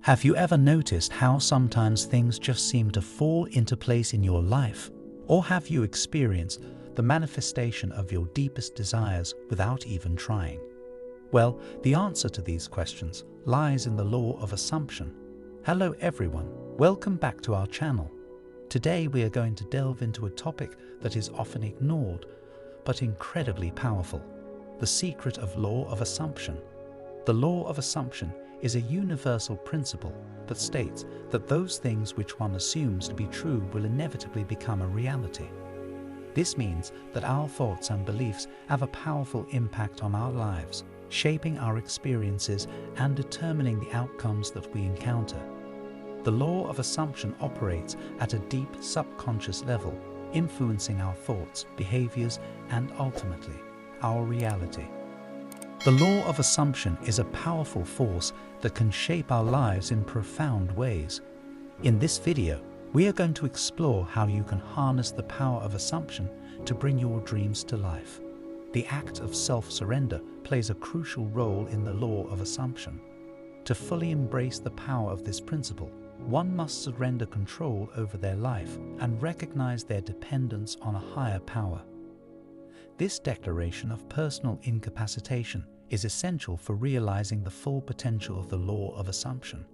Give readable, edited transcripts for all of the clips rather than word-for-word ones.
Have you ever noticed how sometimes things just seem to fall into place in your life? Or have you experienced the manifestation of your deepest desires without even trying? Well, the answer to these questions lies in the law of assumption. Hello everyone, welcome back to our channel. Today we are going to delve into a topic that is often ignored, but incredibly powerful: the secret of law of assumption. The law of assumption is a universal principle that states that those things which one assumes to be true will inevitably become a reality. This means that our thoughts and beliefs have a powerful impact on our lives, shaping our experiences and determining the outcomes that we encounter. The law of assumption operates at a deep subconscious level, influencing our thoughts, behaviors, and ultimately, our reality. The law of assumption is a powerful force that can shape our lives in profound ways. In this video, we are going to explore how you can harness the power of assumption to bring your dreams to life. The act of self-surrender plays a crucial role in the law of assumption. To fully embrace the power of this principle, one must surrender control over their life and recognize their dependence on a higher power. This declaration of personal incapacitation is essential for realizing the full potential of the law of assumption.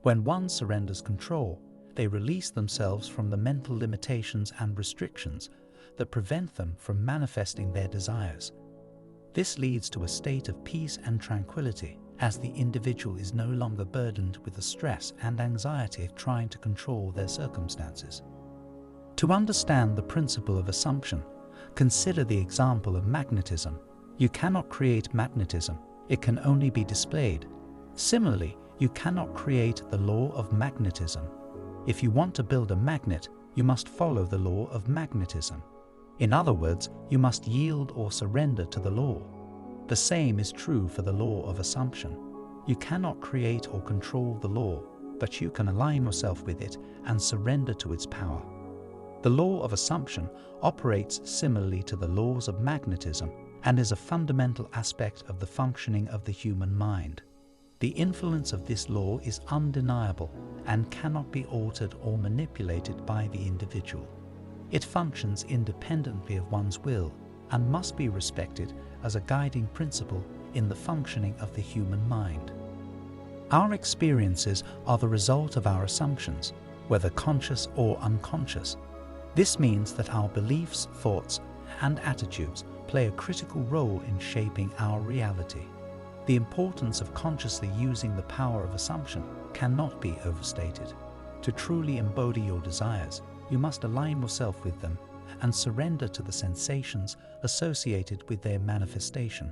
When one surrenders control, they release themselves from the mental limitations and restrictions that prevent them from manifesting their desires. This leads to a state of peace and tranquility, as the individual is no longer burdened with the stress and anxiety of trying to control their circumstances. To understand the principle of assumption, consider the example of magnetism. You cannot create magnetism, it can only be displayed. Similarly, you cannot create the law of magnetism. If you want to build a magnet, you must follow the law of magnetism. In other words, you must yield or surrender to the law. The same is true for the law of assumption. You cannot create or control the law, but you can align yourself with it and surrender to its power. The law of assumption operates similarly to the laws of magnetism and is a fundamental aspect of the functioning of the human mind. The influence of this law is undeniable and cannot be altered or manipulated by the individual. It functions independently of one's will and must be respected as a guiding principle in the functioning of the human mind. Our experiences are the result of our assumptions, whether conscious or unconscious. This means that our beliefs, thoughts, and attitudes play a critical role in shaping our reality. The importance of consciously using the power of assumption cannot be overstated. To truly embody your desires, you must align yourself with them and surrender to the sensations associated with their manifestation.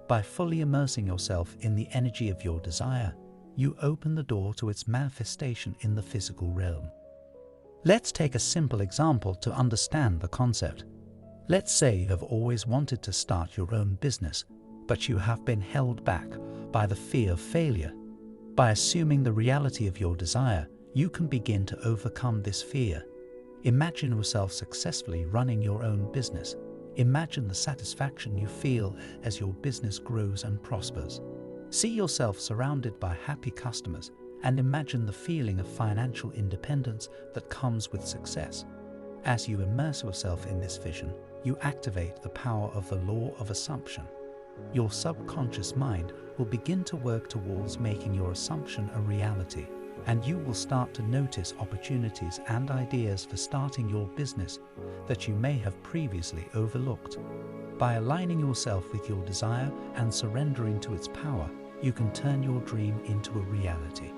By fully immersing yourself in the energy of your desire, you open the door to its manifestation in the physical realm. Let's take a simple example to understand the concept. Let's say you have always wanted to start your own business, but you have been held back by the fear of failure. By assuming the reality of your desire, you can begin to overcome this fear. Imagine yourself successfully running your own business. Imagine the satisfaction you feel as your business grows and prospers. See yourself surrounded by happy customers and imagine the feeling of financial independence that comes with success. As you immerse yourself in this vision, you activate the power of the law of assumption. Your subconscious mind will begin to work towards making your assumption a reality, and you will start to notice opportunities and ideas for starting your business that you may have previously overlooked. By aligning yourself with your desire and surrendering to its power, you can turn your dream into a reality.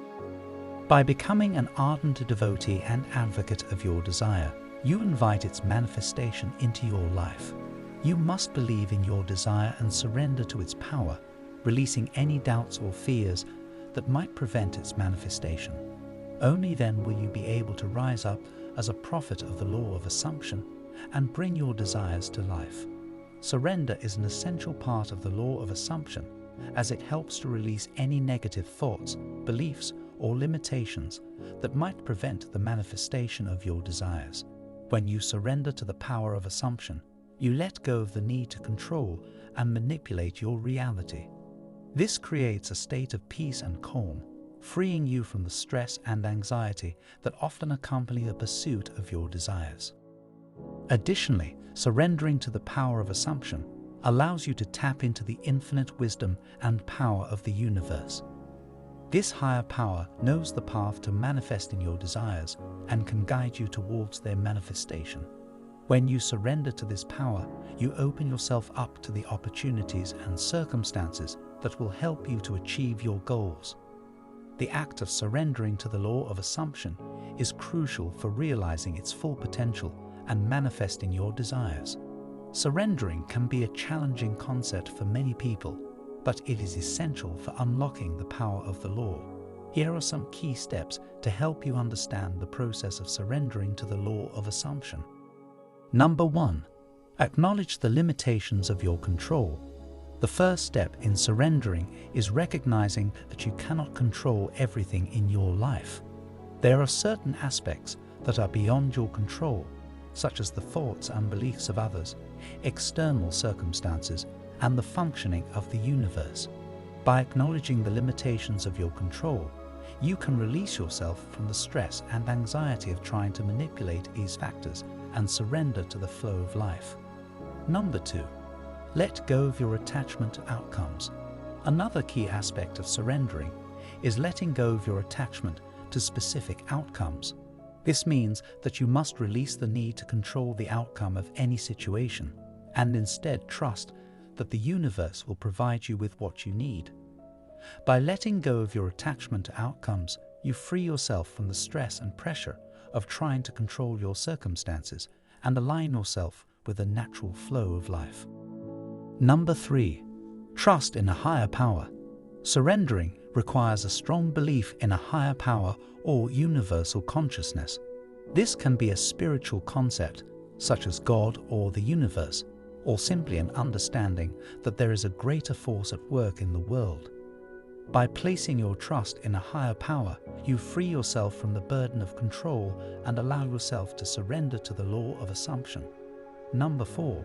By becoming an ardent devotee and advocate of your desire, you invite its manifestation into your life. You must believe in your desire and surrender to its power, releasing any doubts or fears that might prevent its manifestation. Only then will you be able to rise up as a prophet of the law of assumption and bring your desires to life. Surrender is an essential part of the law of assumption, as it helps to release any negative thoughts, beliefs, or limitations that might prevent the manifestation of your desires. When you surrender to the power of assumption, you let go of the need to control and manipulate your reality. This creates a state of peace and calm, freeing you from the stress and anxiety that often accompany the pursuit of your desires. Additionally, surrendering to the power of assumption allows you to tap into the infinite wisdom and power of the universe. This higher power knows the path to manifesting your desires and can guide you towards their manifestation. When you surrender to this power, you open yourself up to the opportunities and circumstances that will help you to achieve your goals. The act of surrendering to the law of assumption is crucial for realizing its full potential and manifesting your desires. Surrendering can be a challenging concept for many people, but it is essential for unlocking the power of the law. Here are some key steps to help you understand the process of surrendering to the law of assumption. Number 1. Acknowledge the limitations of your control. The first step in surrendering is recognizing that you cannot control everything in your life. There are certain aspects that are beyond your control, such as the thoughts and beliefs of others, external circumstances, and the functioning of the universe. By acknowledging the limitations of your control, you can release yourself from the stress and anxiety of trying to manipulate these factors and surrender to the flow of life. Number 2. Let go of your attachment to outcomes. Another key aspect of surrendering is letting go of your attachment to specific outcomes. This means that you must release the need to control the outcome of any situation and instead trust that the universe will provide you with what you need. By letting go of your attachment to outcomes, you free yourself from the stress and pressure of trying to control your circumstances and align yourself with the natural flow of life. Number 3. Trust in a higher power. Surrendering requires a strong belief in a higher power or universal consciousness. This can be a spiritual concept, such as God or the universe, or simply an understanding that there is a greater force at work in the world. By placing your trust in a higher power, you free yourself from the burden of control and allow yourself to surrender to the law of assumption. Number 4.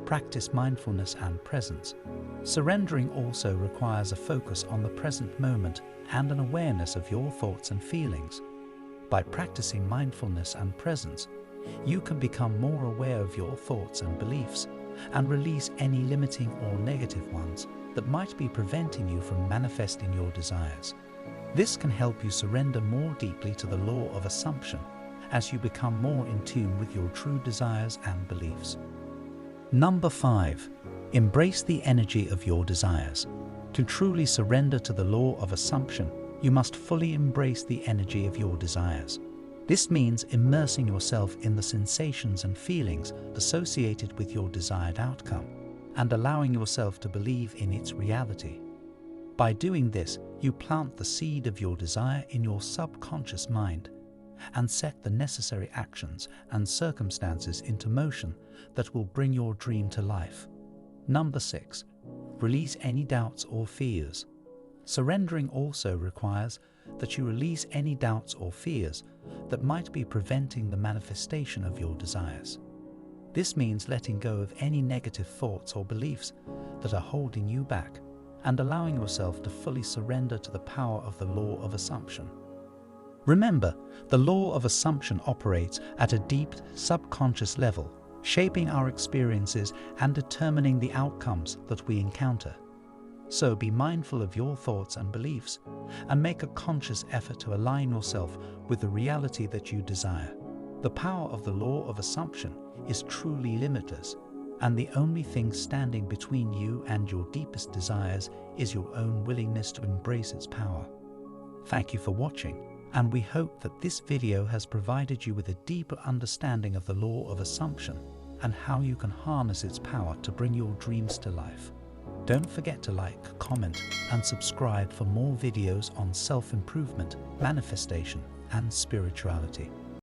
Practice mindfulness and presence. Surrendering also requires a focus on the present moment and an awareness of your thoughts and feelings. By practicing mindfulness and presence, you can become more aware of your thoughts and beliefs and release any limiting or negative ones that might be preventing you from manifesting your desires. This can help you surrender more deeply to the law of assumption as you become more in tune with your true desires and beliefs. Number 5. Embrace the energy of your desires. To truly surrender to the law of assumption, you must fully embrace the energy of your desires. This means immersing yourself in the sensations and feelings associated with your desired outcome and allowing yourself to believe in its reality. By doing this, you plant the seed of your desire in your subconscious mind and set the necessary actions and circumstances into motion that will bring your dream to life. Number 6. Release any doubts or fears. Surrendering also requires that you release any doubts or fears that might be preventing the manifestation of your desires. This means letting go of any negative thoughts or beliefs that are holding you back and allowing yourself to fully surrender to the power of the law of assumption. Remember, the law of assumption operates at a deep subconscious level, shaping our experiences and determining the outcomes that we encounter. So be mindful of your thoughts and beliefs and make a conscious effort to align yourself with the reality that you desire. The power of the law of assumption is truly limitless, and the only thing standing between you and your deepest desires is your own willingness to embrace its power. Thank you for watching, and we hope that this video has provided you with a deeper understanding of the law of assumption and how you can harness its power to bring your dreams to life. Don't forget to like, comment, and subscribe for more videos on self-improvement, manifestation, and spirituality.